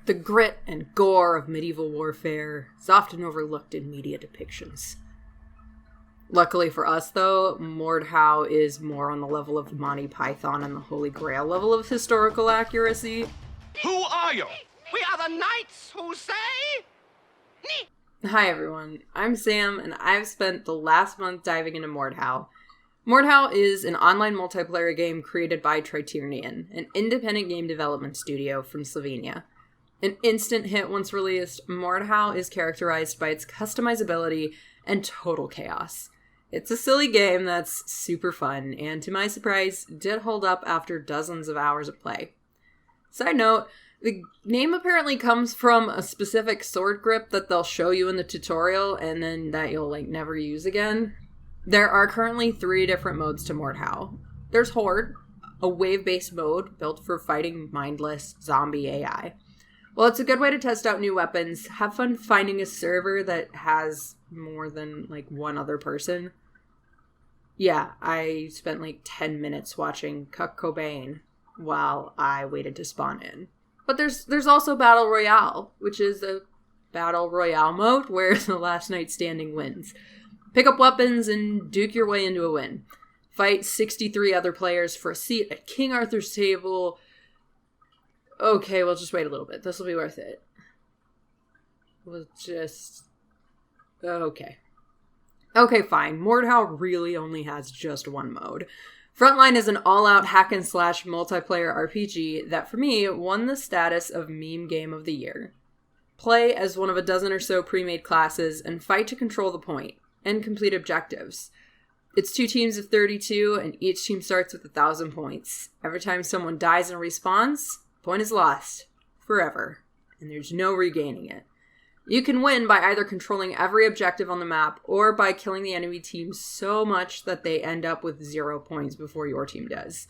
The grit and gore of medieval warfare is often overlooked in media depictions. Luckily for us, though, Mordhau is more on the level of Monty Python and the Holy Grail level of historical accuracy. Who are you? We are the knights who say... Hi everyone, I'm Sam, and I've spent the last month diving into Mordhau. Mordhau is an online multiplayer game created by Criterion, an independent game development studio from Slovenia. An instant hit once released, Mordhau is characterized by its customizability and total chaos. It's a silly game that's super fun, and to my surprise, did hold up after dozens of hours of play. Side note, the name apparently comes from a specific sword grip that they'll show you in the tutorial, and then that you'll, never use again. There are currently 3 different modes to Mordhau. There's Horde, a wave-based mode built for fighting mindless zombie AI. While it's a good way to test out new weapons, have fun finding a server that has more than, one other person. Yeah, I spent 10 minutes watching Kurt Cobain while I waited to spawn in. But there's also Battle Royale, which is a Battle Royale mode where the last knight standing wins. Pick up weapons and duke your way into a win. Fight 63 other players for a seat at King Arthur's table. Okay, we'll just wait a little bit. This will be worth it. Okay, fine. Mordhau really only has just one mode. Frontline is an all-out hack-and-slash multiplayer RPG that, for me, won the status of Meme Game of the Year. Play as one of a dozen or so pre-made classes and fight to control the point and complete objectives. It's 2 teams of 32, and each team starts with 1,000 points. Every time someone dies and respawns, point is lost. Forever. And there's no regaining it. You can win by either controlling every objective on the map, or by killing the enemy team so much that they end up with 0 points before your team does.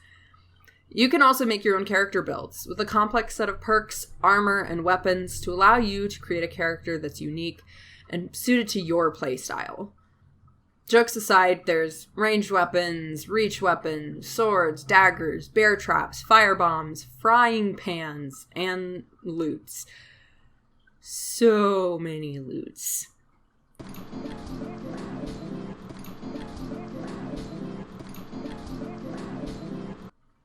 You can also make your own character builds, with a complex set of perks, armor, and weapons to allow you to create a character that's unique and suited to your playstyle. Jokes aside, there's ranged weapons, reach weapons, swords, daggers, bear traps, firebombs, frying pans, and loots. So many loots.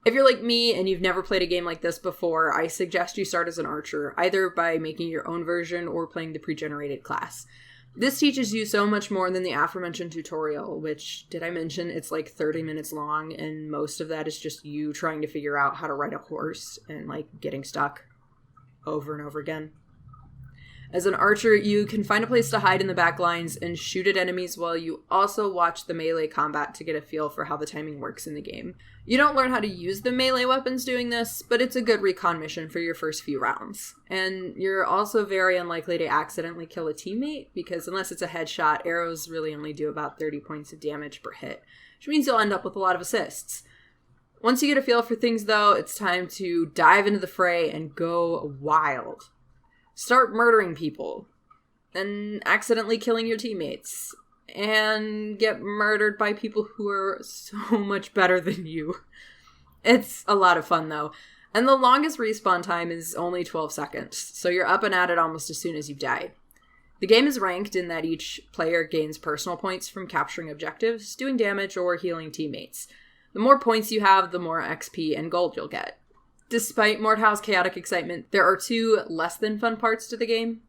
If you're like me and you've never played a game like this before, I suggest you start as an archer, either by making your own version or playing the pre-generated class. This teaches you so much more than the aforementioned tutorial, which, did I mention, it's 30 minutes long, and most of that is just you trying to figure out how to ride a horse and, getting stuck over and over again. As an archer, you can find a place to hide in the back lines and shoot at enemies while you also watch the melee combat to get a feel for how the timing works in the game. You don't learn how to use the melee weapons doing this, but it's a good recon mission for your first few rounds. And you're also very unlikely to accidentally kill a teammate, because unless it's a headshot, arrows really only do about 30 points of damage per hit, which means you'll end up with a lot of assists. Once you get a feel for things, though, it's time to dive into the fray and go wild. Start murdering people, and accidentally killing your teammates, and get murdered by people who are so much better than you. It's a lot of fun, though, and the longest respawn time is only 12 seconds, so you're up and at it almost as soon as you've died. The game is ranked in that each player gains personal points from capturing objectives, doing damage, or healing teammates. The more points you have, the more XP and gold you'll get. Despite Mordhau's chaotic excitement, there are 2 less than fun parts to the game.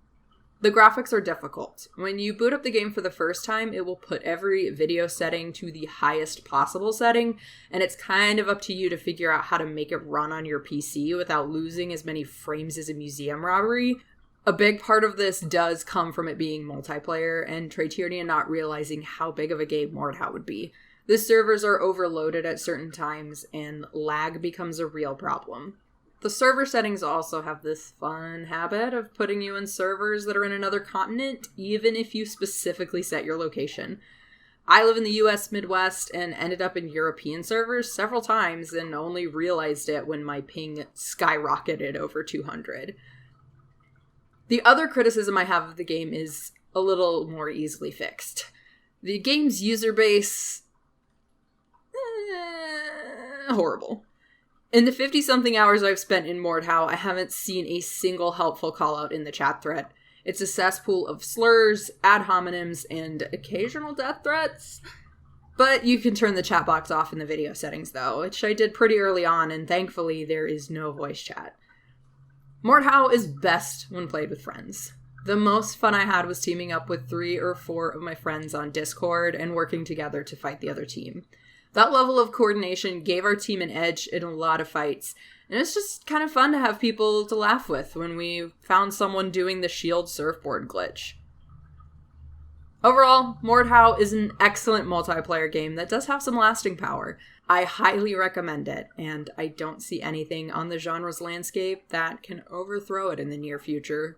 The graphics are difficult. When you boot up the game for the first time, it will put every video setting to the highest possible setting, and it's kind of up to you to figure out how to make it run on your PC without losing as many frames as a museum robbery. A big part of this does come from it being multiplayer, and Criterion not realizing how big of a game Mordhau would be. The servers are overloaded at certain times, and lag becomes a real problem. The server settings also have this fun habit of putting you in servers that are in another continent, even if you specifically set your location. I live in the US Midwest and ended up in European servers several times and only realized it when my ping skyrocketed over 200. The other criticism I have of the game is a little more easily fixed. The game's user base... horrible. In the 50-something hours I've spent in Mordhau, I haven't seen a single helpful call-out in the chat thread. It's a cesspool of slurs, ad hominems, and occasional death threats. But you can turn the chat box off in the video settings, though, which I did pretty early on, and thankfully there is no voice chat. Mordhau is best when played with friends. The most fun I had was teaming up with 3 or 4 of my friends on Discord and working together to fight the other team. That level of coordination gave our team an edge in a lot of fights, and it's just kind of fun to have people to laugh with when we found someone doing the shield surfboard glitch. Overall, Mordhau is an excellent multiplayer game that does have some lasting power. I highly recommend it, and I don't see anything on the genre's landscape that can overthrow it in the near future.